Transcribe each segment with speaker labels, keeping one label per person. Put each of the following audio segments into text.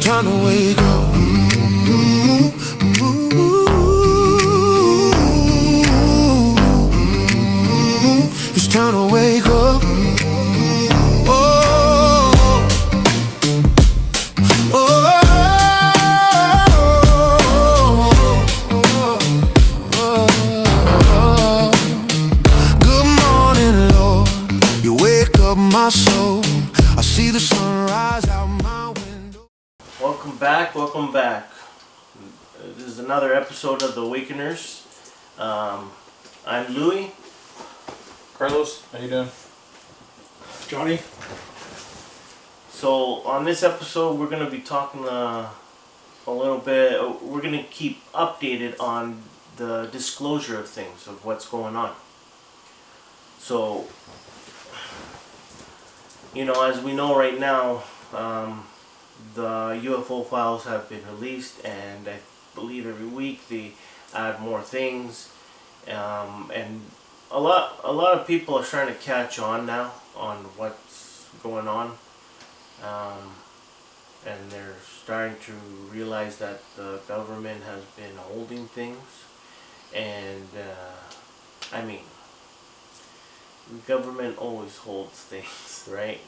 Speaker 1: time to wake up. It's time to wake up. My soul, I see the sunrise out my window.
Speaker 2: Welcome back. This is another episode of the WAKENERS. I'm Louie.
Speaker 3: Carlos, how you doing?
Speaker 4: Johnny.
Speaker 2: So on this episode, we're gonna be talking a little bit. We're gonna keep updated on the disclosure of things, of what's going on. So, you know, as we know right now, the UFO files have been released, and I believe every week they add more things, and a lot of people are starting to catch on now on what's going on, and they're starting to realize that the government has been holding things, and I mean, the government always holds things, right?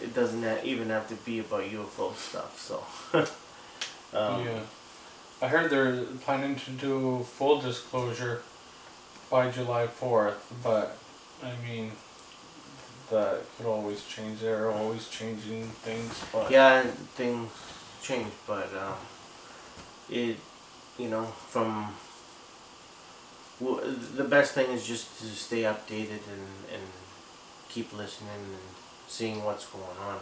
Speaker 2: It doesn't even have to be about UFO stuff, so.
Speaker 3: Yeah. I heard they're planning to do full disclosure by July 4th, but, I mean, that could always change. They're always changing things, but...
Speaker 2: Yeah, things change, but, it, you know, from... the best thing is just to stay updated and keep listening and seeing what's going on.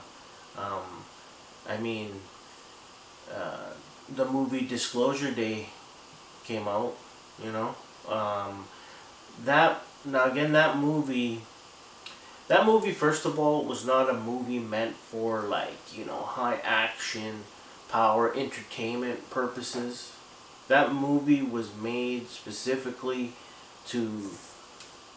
Speaker 2: I mean, the movie Disclosure Day came out, you know. That movie, first of all, was not a movie meant for, like, you know, high action, power, entertainment purposes. That movie was made specifically to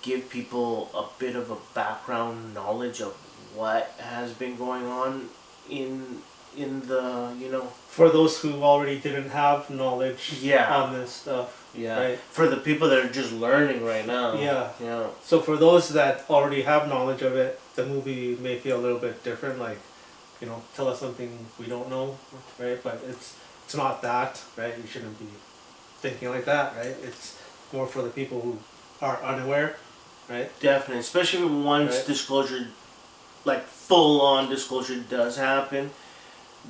Speaker 2: give people a bit of a background knowledge of what has been going on in the, you know,
Speaker 4: For those who already didn't have knowledge
Speaker 2: Yeah.
Speaker 4: on this stuff.
Speaker 2: yeah,
Speaker 4: Right.
Speaker 2: for the people that are just learning right now.
Speaker 4: Yeah.
Speaker 2: Yeah.
Speaker 4: So for those that already have knowledge of it, the movie may feel a little bit different, like, you know, tell us something we don't know, right? But it's not that, right? You shouldn't be thinking like that, right? It's more for the people who are unaware, right?
Speaker 2: Definitely, especially once
Speaker 4: Right.
Speaker 2: disclosure, like full-on disclosure does happen,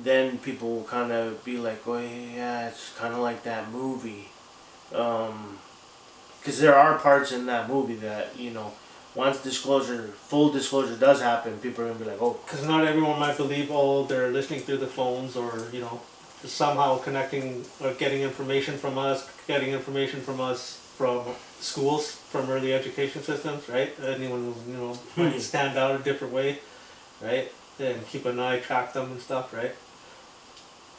Speaker 2: then people will kind of be like, oh yeah, it's kind of like that movie. Because there are parts in that movie that, you know, once full disclosure does happen, people are going to be like, oh.
Speaker 4: Because not everyone might believe, oh, they're listening through the phones, or, you know, somehow connecting or getting information from us from schools, from early education systems, right? Anyone who, you know, might stand out a different way, right? And keep an eye, track them and stuff, right?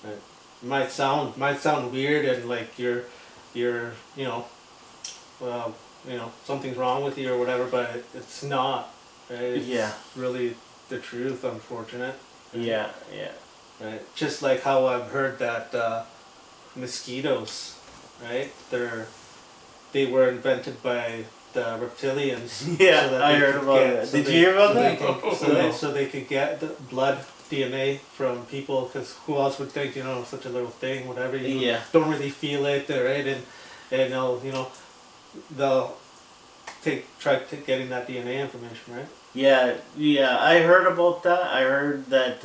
Speaker 4: Right. Might sound weird and like you're you know, well, you know, something's wrong with you or whatever, but it's not, right? It's
Speaker 2: Yeah.
Speaker 4: really the truth, unfortunate. Right?
Speaker 2: Yeah, yeah.
Speaker 4: Right. Just like how I've heard that mosquitoes, right? They were invented by the reptilians.
Speaker 2: Yeah,
Speaker 4: that
Speaker 2: I
Speaker 4: they
Speaker 2: heard
Speaker 4: could
Speaker 2: about
Speaker 4: get-
Speaker 2: that.
Speaker 4: so
Speaker 2: Did
Speaker 4: they-
Speaker 2: you hear about
Speaker 4: so they
Speaker 2: that?
Speaker 4: could- so they could get the blood DNA from people, because who else would think, you know, such a little thing, whatever, you
Speaker 2: Yeah.
Speaker 4: don't really feel it, right? And they'll, you know, they'll try getting that DNA information, right?
Speaker 2: Yeah, I heard about that. I heard that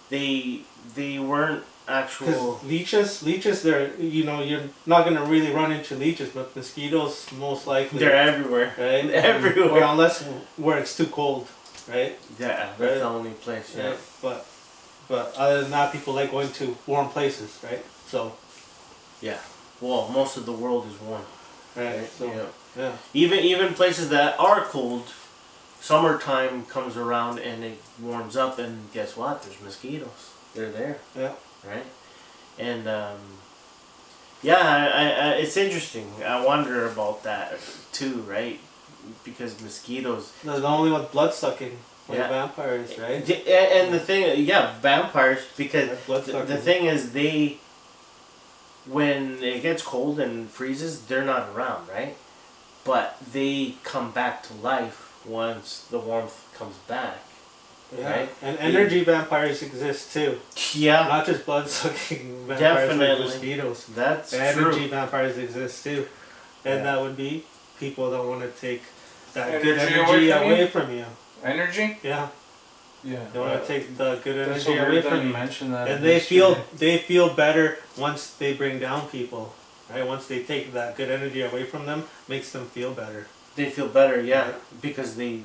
Speaker 2: they weren't actual.
Speaker 4: Because leeches, they're, you know, you're not gonna really run into leeches, but mosquitoes most likely.
Speaker 2: They're everywhere.
Speaker 4: right?
Speaker 2: everywhere.
Speaker 4: Or unless where it's too cold, right?
Speaker 2: Yeah, that's
Speaker 4: Right.
Speaker 2: the only place. Yeah.
Speaker 4: Right? But other than that, people like going to warm places, right? So.
Speaker 2: Yeah. Well, most of the world is warm.
Speaker 4: Right. So.
Speaker 2: Yeah.
Speaker 4: Yeah.
Speaker 2: Even places that are cold, summertime comes around and it warms up, and guess what? There's mosquitoes. They're there.
Speaker 4: Yeah.
Speaker 2: Right. And yeah, it's interesting. I wonder about that too, right? Because mosquitoes.
Speaker 4: They're the only ones blood sucking. Like
Speaker 2: Yeah.
Speaker 4: vampires, right?
Speaker 2: And the thing, yeah, vampires, because
Speaker 4: Like bloodsuckers.
Speaker 2: the thing is, when it gets cold and freezes, they're not around, right? But they come back to life once the warmth comes back.
Speaker 4: Yeah.
Speaker 2: Right?
Speaker 4: And energy vampires exist too.
Speaker 2: Yeah,
Speaker 4: Not just blood sucking vampires
Speaker 2: Definitely.
Speaker 4: like mosquitoes.
Speaker 2: that's
Speaker 4: Energy
Speaker 2: true.
Speaker 4: vampires exist too. And
Speaker 2: Yeah.
Speaker 4: that would be people that want to take that
Speaker 3: Energy
Speaker 4: good energy
Speaker 3: away from
Speaker 4: away
Speaker 3: you?
Speaker 4: from you.
Speaker 3: Energy?
Speaker 4: Yeah.
Speaker 3: Yeah.
Speaker 4: They want to take the good
Speaker 3: That's so
Speaker 4: energy away
Speaker 3: weird that
Speaker 4: from
Speaker 3: you
Speaker 4: you.
Speaker 3: mentioned that.
Speaker 4: And they feel better once they bring down people. Right? Once they take that good energy away from them, makes them feel better.
Speaker 2: They feel better, yeah,
Speaker 4: Right.
Speaker 2: because they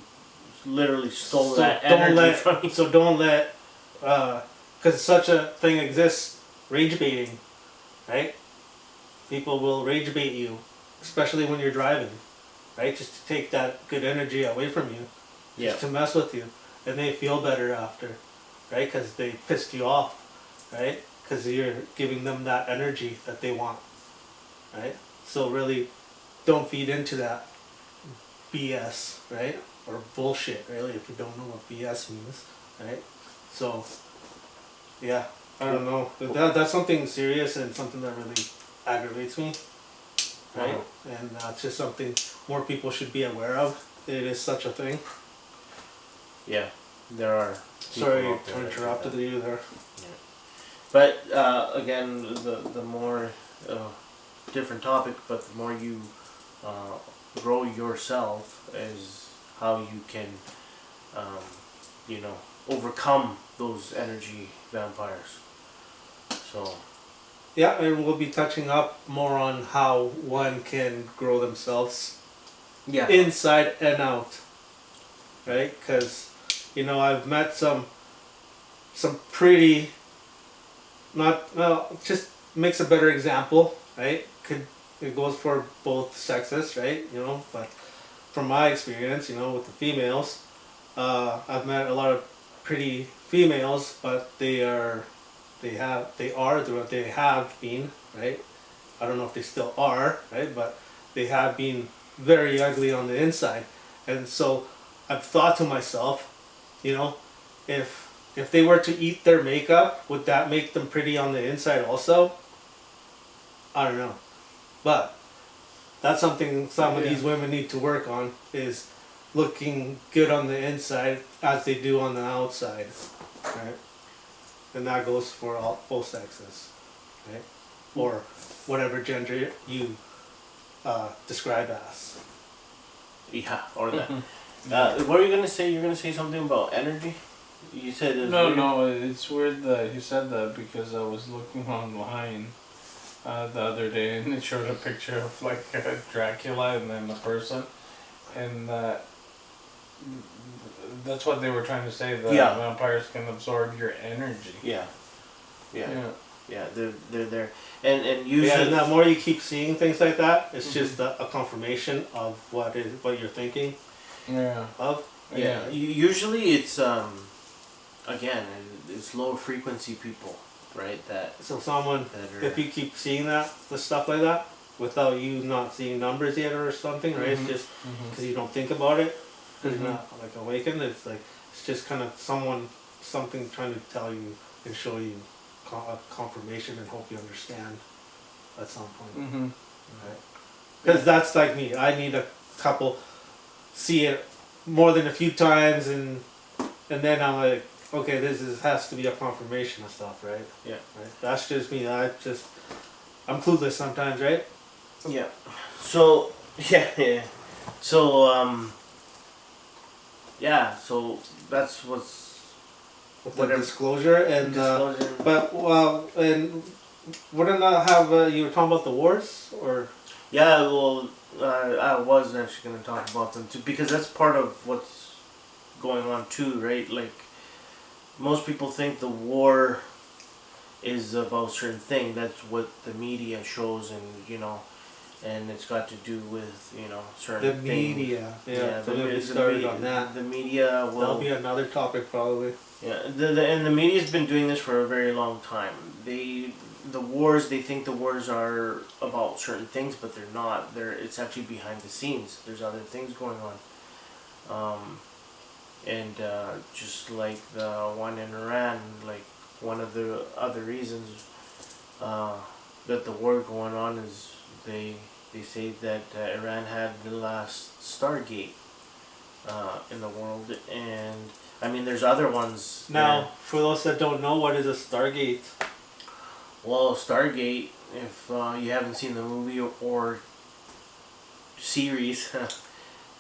Speaker 2: literally stole
Speaker 4: So
Speaker 2: that
Speaker 4: don't
Speaker 2: energy
Speaker 4: let
Speaker 2: from you.
Speaker 4: so don't let because such a thing exists, rage baiting, right? People will rage bait you, especially when you're driving, right? Just to take that good energy away from you,
Speaker 2: Yeah,
Speaker 4: just to mess with you, and they feel better after, right? Because they pissed you off, right? Because you're giving them that energy that they want, right? So really, don't feed into that BS, right? Or bullshit, really, if you don't know what BS means, right? So, yeah, I don't know. But that's something serious and something that really aggravates me, right? And that's just something more people should be aware of. It is such a thing.
Speaker 2: yeah, there are. people
Speaker 4: Sorry
Speaker 2: out there
Speaker 4: to
Speaker 2: that do
Speaker 4: interrupt
Speaker 2: that.
Speaker 4: you there.
Speaker 2: But again, the more different topic, but the more you grow yourself is how you can, overcome those energy vampires. So
Speaker 4: Yeah, and we'll be touching up more on how one can grow themselves
Speaker 2: yeah,
Speaker 4: inside and out, right? Because I've met some pretty not well, just makes a better example, right? It goes for both sexes, right? But from my experience, with the females, I've met a lot of pretty females, but they have been, right? I don't know if they still are, right? But they have been very ugly on the inside, and so I've thought to myself, if they were to eat their makeup, would that make them pretty on the inside also? I don't know. But that's something some of these women need to work on, is looking good on the inside as they do on the outside. Right? And that goes for both sexes. Right? Or whatever gender you describe as.
Speaker 2: yeah, or that. What were you gonna say? You're gonna say something about energy. You said it was weird.
Speaker 3: No, it's weird that you said that because I was looking online the other day and it showed a picture of like Dracula and then the person, and that's what they were trying to say, that
Speaker 2: Yeah.
Speaker 3: vampires can absorb your energy.
Speaker 2: Yeah, yeah,
Speaker 3: Yeah.
Speaker 2: yeah. They're there, and usually
Speaker 4: Yeah, and the more you keep seeing things like that, it's just a confirmation of what you're thinking
Speaker 3: Yeah.
Speaker 4: of.
Speaker 2: yeah. Usually it's again, it's low frequency people, right?
Speaker 4: So someone,
Speaker 2: That are,
Speaker 4: if you keep seeing the stuff like that, without you not seeing numbers yet or something, right?
Speaker 3: Mhm.
Speaker 4: It's just
Speaker 3: Mhm.
Speaker 4: because you don't think about it, because
Speaker 3: Mhm.
Speaker 4: you're not like awakened. It's just kind of something trying to tell you and show you a confirmation and hope you understand at some point.
Speaker 3: Mhm.
Speaker 4: Right? Because that's like me. I need a couple see it more than a few times, and then I'm like, okay, has to be a confirmation of stuff, right?
Speaker 2: Yeah.
Speaker 4: Right. That's just me. I'm clueless sometimes, right?
Speaker 2: yeah. So yeah. So yeah. So that's what's
Speaker 4: With the
Speaker 2: whatever
Speaker 4: disclosure and
Speaker 2: disclosure.
Speaker 4: but and wouldn't that have you were talking about the wars or
Speaker 2: Yeah, well, I was actually going to talk about them too, because that's part of what's going on too, right? Like, most people think the war is about a certain thing. That's what the media shows, and it's got to do with, certain
Speaker 4: the
Speaker 2: things.
Speaker 4: media?
Speaker 2: Yeah,
Speaker 4: so we started on that.
Speaker 2: The media will.
Speaker 4: That'll be another topic probably.
Speaker 2: Yeah, and the media's been doing this for a very long time. They think the wars are about certain things, but they're not. It's actually behind the scenes. There's other things going on. and just like the one in Iran, like one of the other reasons that the war going on is they say that Iran had the last Stargate in the world, and I mean there's other ones.
Speaker 4: Now, for those that don't know, what is a Stargate?
Speaker 2: Well, Stargate, if you haven't seen the movie or series,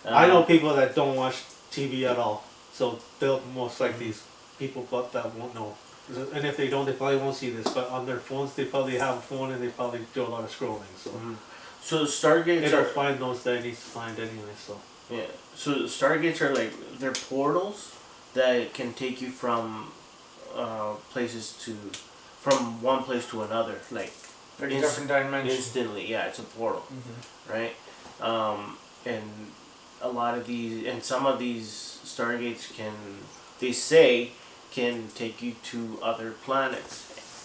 Speaker 4: I know people that don't watch TV at all, so they'll most likely people but that won't know. And if they don't, they probably won't see this. But on their phones, they probably have a phone and they probably do a lot of scrolling. So
Speaker 2: So Stargates
Speaker 4: it'll
Speaker 2: are
Speaker 4: find those that it needs to find anyway. So
Speaker 2: yeah. So Stargates are like they're portals that can take you from places to from one place to another, like
Speaker 3: Like different dimensions.
Speaker 2: instantly. Yeah, it's a portal, right? And a lot of these and some of these Stargates can they say can take you to other planets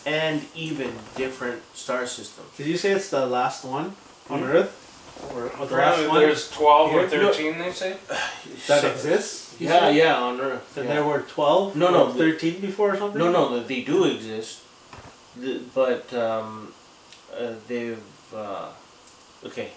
Speaker 2: and even different star systems.
Speaker 4: did you say it's the last one on Earth, or the last
Speaker 3: Apparently
Speaker 4: one
Speaker 3: there's 12 or
Speaker 4: Here?
Speaker 3: 13, they say.
Speaker 4: that
Speaker 2: So-
Speaker 4: exists? You
Speaker 2: Yeah,
Speaker 4: said?
Speaker 2: yeah, on Earth.
Speaker 4: And
Speaker 2: yeah.
Speaker 4: there were 12.
Speaker 2: No, no,
Speaker 4: or 13 before or something.
Speaker 2: No, they do exist, but they've okay.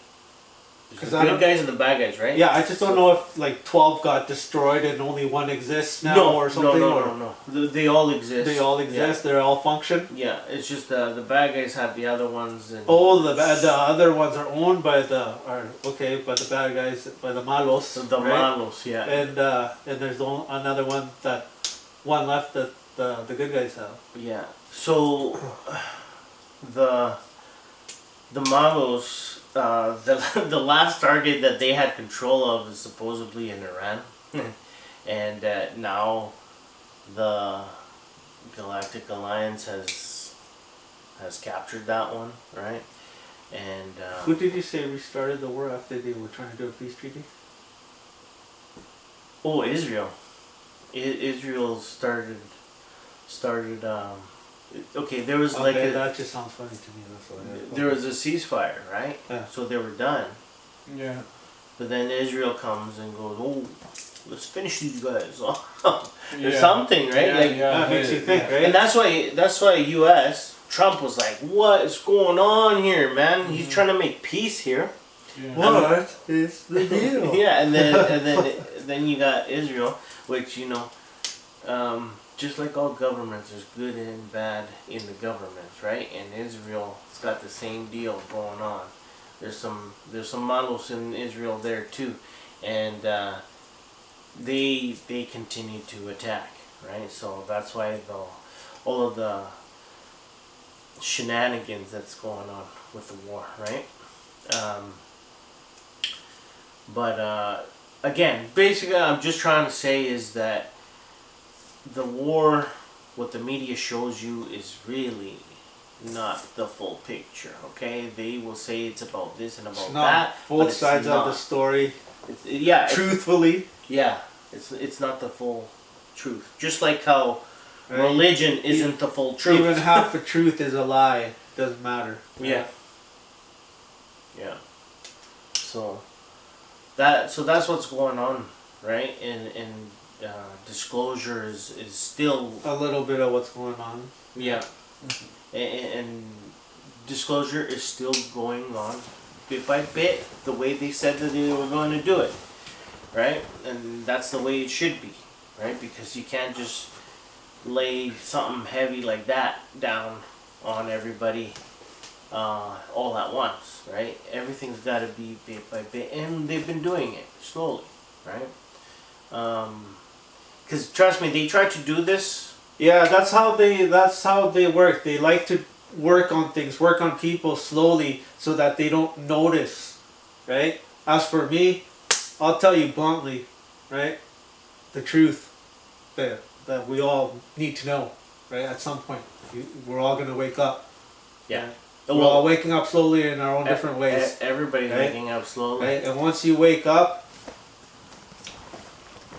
Speaker 2: There's
Speaker 4: 'Cause
Speaker 2: the
Speaker 4: I
Speaker 2: good
Speaker 4: don't-
Speaker 2: guys and the bad guys, right?
Speaker 4: Yeah, I just don't know if like 12 got destroyed and only one exists now
Speaker 2: No,
Speaker 4: or something.
Speaker 2: no,
Speaker 4: or
Speaker 2: no. They all exist.
Speaker 4: They all exist. They all function.
Speaker 2: Yeah, it's just the bad guys have the other ones. And
Speaker 4: Oh, the other ones are owned by the by the bad guys, by the malos.
Speaker 2: the
Speaker 4: right?
Speaker 2: malos, yeah.
Speaker 4: And there's another one left that the good guys have.
Speaker 2: Yeah. So the malos. The last target that they had control of is supposedly in Iran, and now the Galactic Alliance has captured that one, right? And
Speaker 4: Who did you say restarted the war after they were trying to do a peace treaty?
Speaker 2: oh, Israel, Israel started. Okay, there was like
Speaker 4: Okay,
Speaker 2: a,
Speaker 4: that just sounds funny to me. That's why.
Speaker 2: there was a ceasefire, right?
Speaker 4: Yeah.
Speaker 2: So they were done.
Speaker 3: Yeah.
Speaker 2: But then Israel comes and goes, oh, let's finish these guys. Or
Speaker 3: Yeah.
Speaker 2: something, right?
Speaker 3: Yeah,
Speaker 2: like,
Speaker 3: yeah.
Speaker 4: That makes you think, right?
Speaker 2: And that's why U.S. Trump was like, what is going on here, man? He's trying to make peace here.
Speaker 3: Yeah.
Speaker 4: What is the deal?
Speaker 2: Yeah, and then you got Israel, which just like all governments, there's good and bad in the governments, right? And Israel's got the same deal going on. There's some models in Israel there too, and they continue to attack, right? So that's why all of the shenanigans that's going on with the war, right? But again, basically, I'm just trying to say is that the war, what the media shows you, is really not the full picture. Okay, they will say it's about this and about
Speaker 4: It's
Speaker 2: that.
Speaker 4: not
Speaker 2: but
Speaker 4: both
Speaker 2: it's
Speaker 4: sides of the
Speaker 2: not.
Speaker 4: story.
Speaker 2: Truthfully,
Speaker 4: Truthfully,
Speaker 2: it's not the full truth. Just like how
Speaker 4: right?
Speaker 2: religion isn't the full truth.
Speaker 4: Even half the truth is a lie. Doesn't matter.
Speaker 2: Yeah. So that's what's going on, right? And disclosure is still
Speaker 4: A little bit of what's going on.
Speaker 2: yeah, and disclosure is still going on bit by bit the way they said that they were going to do it, right? And that's the way it should be, right? Because you can't just lay something heavy like that down on everybody all at once, right? Everything's got to be bit by bit, and they've been doing it slowly, right? Because trust me, they tried to do this.
Speaker 4: Yeah, that's how they work. They like to work on things, work on people slowly so that they don't notice, right? As for me, I'll tell you bluntly, right? The truth that we all need to know, right? At some point, we're all gonna wake up.
Speaker 2: Yeah.
Speaker 4: We're all waking up slowly in our own different ways,
Speaker 2: Everybody's
Speaker 4: right?
Speaker 2: waking up slowly.
Speaker 4: right? And once you wake up,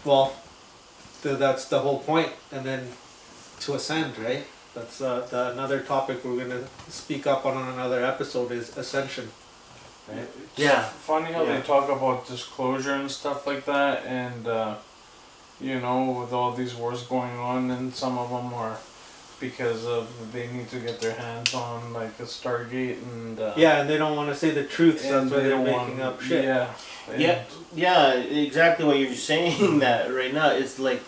Speaker 4: well, that's the whole point. And then to ascend, right? That's another topic we're gonna speak up on another episode is ascension. Right?
Speaker 2: Yeah.
Speaker 3: Funny how
Speaker 4: Yeah.
Speaker 3: they talk about disclosure and stuff like that, and you know, with all these wars going on, and some of them are because of they need to get their hands on like a Stargate and
Speaker 4: Yeah, and they don't want to say the truth, so
Speaker 3: and
Speaker 4: that's why
Speaker 3: they
Speaker 4: they're
Speaker 3: don't
Speaker 4: making
Speaker 3: want,
Speaker 4: up shit.
Speaker 3: Yeah,
Speaker 2: Yeah, yeah, exactly what you're saying. That right now it's like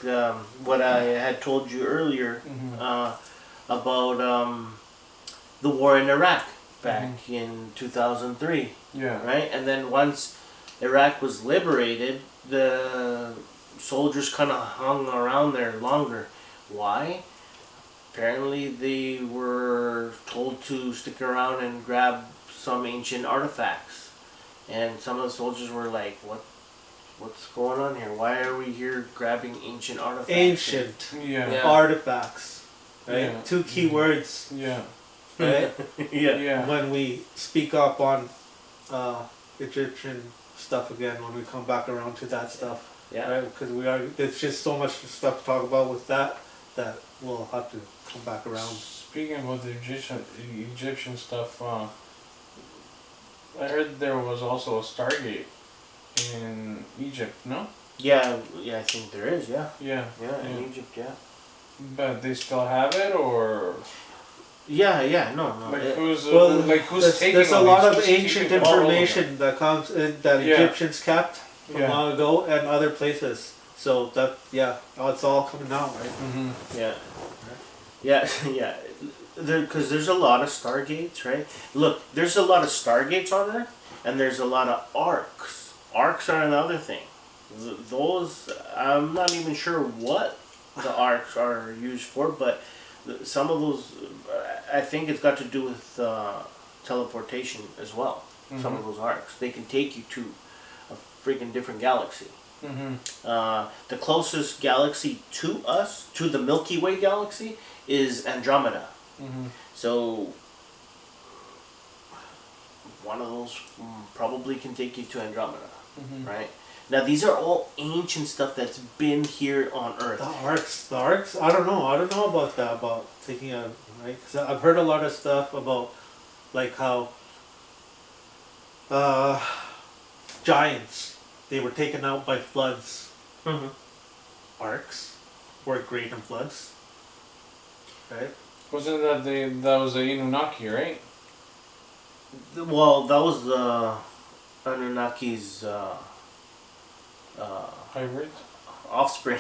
Speaker 2: what I had told you earlier about the war in Iraq back in 2003,
Speaker 3: yeah,
Speaker 2: right? And then once Iraq was liberated, the soldiers kind of hung around there longer. Why? Apparently, they were told to stick around and grab some ancient artifacts, and some of the soldiers were like, What's going on here? Why are we here grabbing ancient artifacts?"
Speaker 4: Ancient
Speaker 3: yeah,
Speaker 4: artifacts, right?
Speaker 3: Yeah.
Speaker 4: 2 key words,
Speaker 3: yeah,
Speaker 4: right?
Speaker 2: Yeah.
Speaker 3: yeah.
Speaker 4: When we speak up on Egyptian stuff again, when we come back around to that stuff,
Speaker 2: Yeah.
Speaker 4: right? Because there's just so much stuff to talk about with that we'll have to come back around.
Speaker 3: Speaking about the Egyptian stuff, I heard there was also a Stargate in Egypt. No?
Speaker 2: Yeah, I think there is. Yeah,
Speaker 3: Yeah.
Speaker 2: in Egypt. Yeah.
Speaker 3: But they still have it, or
Speaker 2: Yeah. No.
Speaker 3: like
Speaker 2: it-
Speaker 3: who's
Speaker 4: There's
Speaker 3: taking
Speaker 4: a
Speaker 3: all
Speaker 4: lot
Speaker 3: these?
Speaker 4: of
Speaker 3: Who's
Speaker 4: ancient
Speaker 3: keeping all of them?
Speaker 4: information that comes in, that
Speaker 3: Yeah.
Speaker 4: Egyptians kept from
Speaker 3: Yeah.
Speaker 4: long ago and other places. So it's all coming out, right?
Speaker 3: Mm-hmm.
Speaker 2: Yeah. Yeah. Because there's a lot of Stargates, right? Look, there's a lot of Stargates on there, and there's a lot of arcs. Arcs are another thing. Those, I'm not even sure what the arcs are used for, but some of those, I think it's got to do with teleportation as well. Some of those arcs. They can take you to a freaking different galaxy.
Speaker 3: Mm-hmm.
Speaker 2: The closest galaxy to us, to the Milky Way galaxy, is Andromeda.
Speaker 3: Mm-hmm.
Speaker 2: So one of those probably can take you to Andromeda,
Speaker 3: Mm-hmm.
Speaker 2: right? Now these are all ancient stuff that's been here on Earth.
Speaker 4: The arcs. I don't know about that. About taking a right. 'Cause I've heard a lot of stuff about like how giants, they were taken out by floods.
Speaker 2: Mm-hmm.
Speaker 4: Arcs were great in floods, right?
Speaker 3: Wasn't that was the Anunnaki, right?
Speaker 2: Well, that was the Anunnaki's
Speaker 3: Hybrids.
Speaker 2: offspring,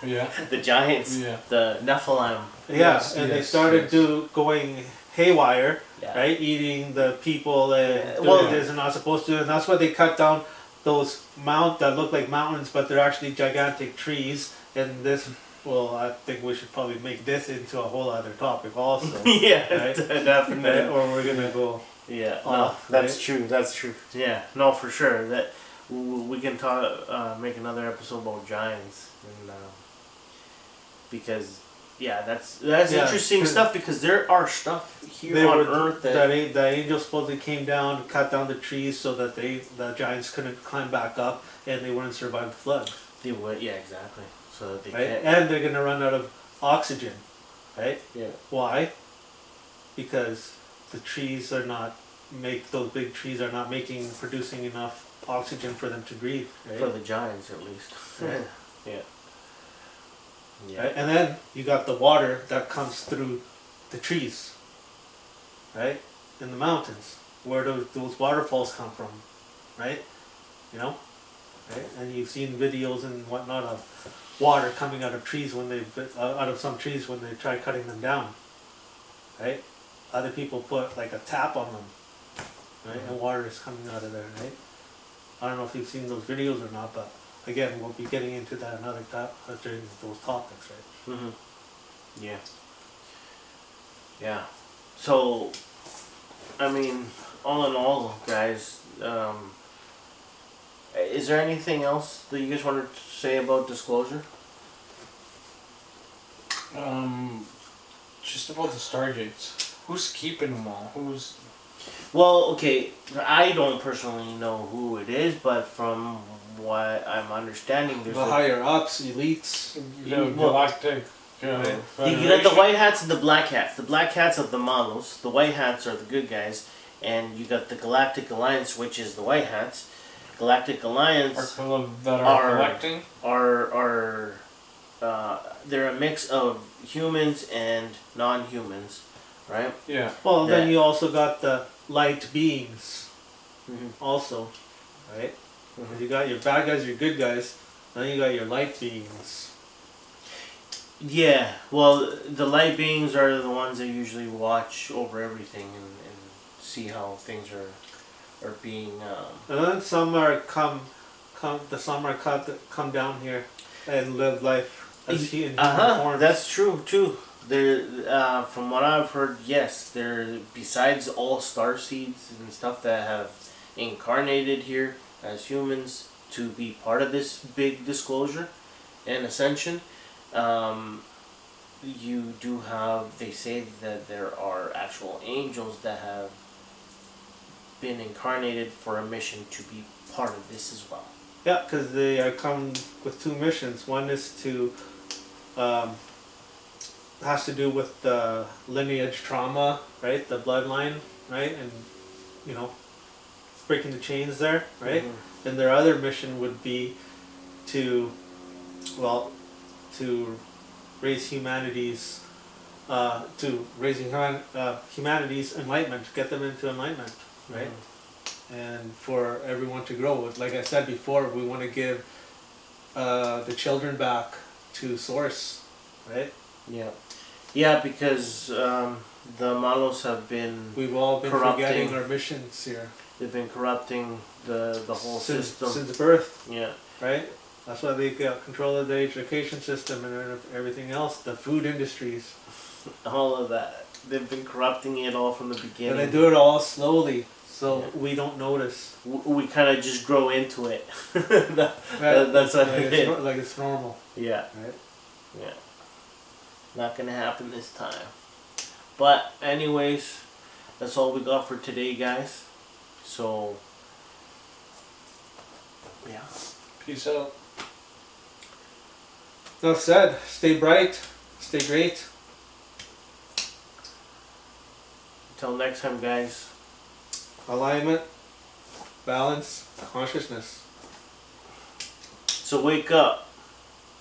Speaker 3: Yeah.
Speaker 2: the giants,
Speaker 3: Yeah.
Speaker 2: the Nephilim.
Speaker 3: Yes,
Speaker 4: and they
Speaker 3: yes,
Speaker 4: started
Speaker 3: yes.
Speaker 4: going haywire,
Speaker 2: Yeah.
Speaker 4: right? Eating the people and doing
Speaker 2: well-
Speaker 4: this and not supposed to, and that's why they cut down those that look like mountains, but they're actually gigantic trees. And this, well, I think we should probably make this into a whole other topic also.
Speaker 2: Yeah,
Speaker 4: Right?
Speaker 2: definitely.
Speaker 4: Or we're gonna go.
Speaker 2: Yeah, no,
Speaker 4: Off,
Speaker 2: that's
Speaker 4: right?
Speaker 2: true. That's true. Yeah, no, for sure. That we can talk, make another episode about giants, and because that's
Speaker 4: Yeah,
Speaker 2: interesting
Speaker 4: 'cause
Speaker 2: stuff. Because there are stuff here
Speaker 4: They
Speaker 2: on
Speaker 4: were
Speaker 2: Earth
Speaker 4: that
Speaker 2: that
Speaker 4: the angels supposedly came down, cut down the trees so that the giants couldn't climb back up and they wouldn't survive the flood.
Speaker 2: they would. Yeah, exactly. So that they
Speaker 4: Right?
Speaker 2: can't.
Speaker 4: And they're gonna run out of oxygen. Right?
Speaker 2: Yeah.
Speaker 4: Why? Because the trees are not those big trees are not producing enough oxygen for them to breathe. Right?
Speaker 2: For the giants, at least.
Speaker 4: Right.
Speaker 2: Yeah. Yeah.
Speaker 4: Right? And then you got the water that comes through the trees, right? In the mountains, where those waterfalls come from, right? You know, right? And you've seen videos and whatnot of water coming out of trees out of some trees when they try cutting them down, right? Other people put like a tap on them, right? And water is coming out of there, right? I don't know if you've seen those videos or not, but again, we'll be getting into that another during those topics, right?
Speaker 2: Mm-hmm. Yeah. Yeah. So, I mean, all in all, guys, is there anything else that you guys wanted to say about disclosure?
Speaker 3: Just about the Stargates. Who's keeping them all? Who's?
Speaker 2: Well, okay, I don't personally know who it is, but from what I'm understanding, there's
Speaker 4: The higher ups, elites.
Speaker 3: The
Speaker 2: well,
Speaker 3: Galactic.
Speaker 2: you got the
Speaker 3: Federation?
Speaker 2: white hats and the black hats. The black hats are the malos. The white hats are the good guys, and you got the Galactic Alliance, which is the white hats. Galactic Alliance
Speaker 3: That are collecting.
Speaker 2: are they're a mix of humans and non-humans, right?
Speaker 3: Yeah.
Speaker 4: Well, then
Speaker 2: Yeah.
Speaker 4: you also got the light beings,
Speaker 2: Mhm.
Speaker 4: also, right?
Speaker 2: Mhm.
Speaker 4: You got your bad guys, your good guys. Then you got your light beings.
Speaker 2: Yeah, well, the light beings are the ones that usually watch over everything and see how things are being.
Speaker 4: And then some are come down here and live life as in human forms.
Speaker 2: That's true too. There, from what I've heard, yes, there besides all star seeds and stuff that have incarnated here as humans to be part of this big disclosure and ascension. You do have. They say that there are actual angels that have been incarnated for a mission to be part of this as well.
Speaker 4: Yeah, because they are come with two missions. One is to has to do with the lineage trauma, right? The bloodline, right? And you know, breaking the chains there, right?
Speaker 2: Mhm.
Speaker 4: And their other mission would be to, well, to raise humanity's humanity's enlightenment, get them into enlightenment, right? And for everyone to grow. Like I said before, we want to give the children back to source, right?
Speaker 2: Yeah, yeah, because the Malos have been
Speaker 4: We've all been
Speaker 2: Corrupting.
Speaker 4: forgetting our missions here
Speaker 2: they've been corrupting the whole system.
Speaker 4: since birth,
Speaker 2: Yeah,
Speaker 4: right? That's why they got control of the education system and everything else, the food industries.
Speaker 2: all of that. They've been corrupting it all from the beginning.
Speaker 4: And they do it all slowly, so
Speaker 2: Yeah.
Speaker 4: we don't notice.
Speaker 2: We kind of just grow into it.
Speaker 4: Right?
Speaker 2: That's what
Speaker 4: like
Speaker 2: it
Speaker 4: it's,
Speaker 2: is.
Speaker 4: like it's normal,
Speaker 2: Yeah,
Speaker 4: right?
Speaker 2: yeah. Not gonna happen this time. But anyways, that's all we got for today, guys. So yeah.
Speaker 3: Peace out.
Speaker 4: Enough said. Stay bright, stay great.
Speaker 2: Until next time, guys.
Speaker 4: Alignment, balance, consciousness.
Speaker 2: So wake up,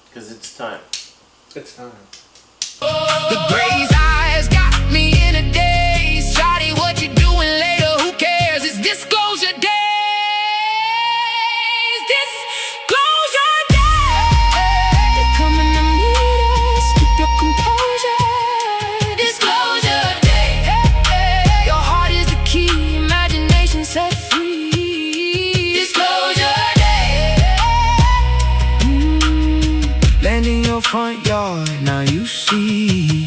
Speaker 2: because it's time.
Speaker 4: It's time.
Speaker 1: The gray eyes got me in a daze. Shawty, what you doing later? Who cares? It's disclosure days. Disclosure days. They're coming to meet us. Keep your composure. Disclosure days. Your heart is the key. Imagination set free. Disclosure days. Land in your front yard. Now you see.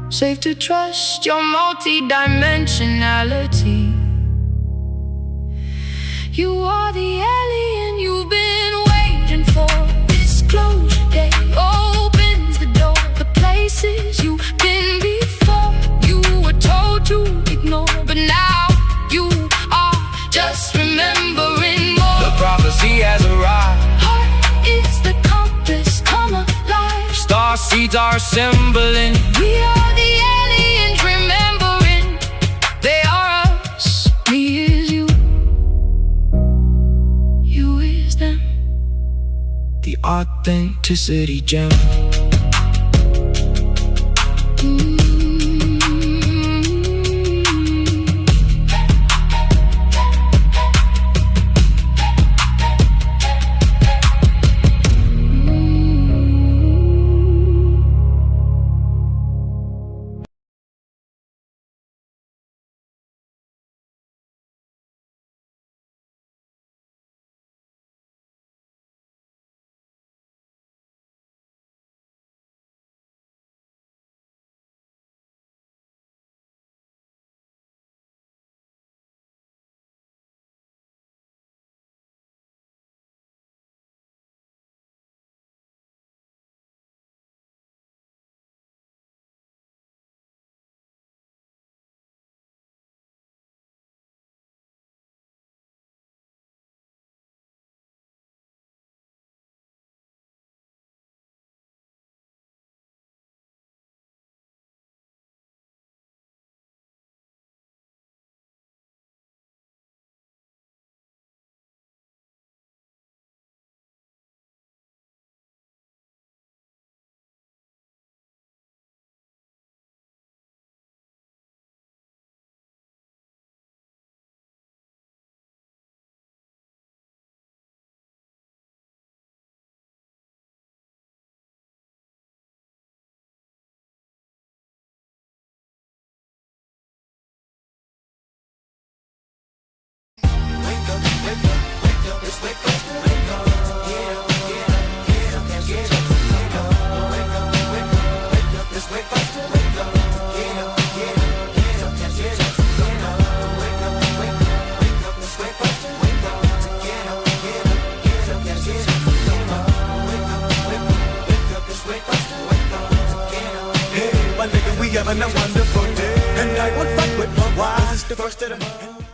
Speaker 1: Safe to trust your multi-dimensionality. You are the alien you've been waiting for. Disclosure day opens the door. The places you've been before, you were told to ignore, but now you are just remembering more. The prophecy has arrived. Heart is the compass, come alive. Star seeds are assembling. We are the aliens remembering. They are us, me is you, you is them. The authenticity gem.
Speaker 5: Having a wonderful day, and I won't fight with my wives. It's the first of the month.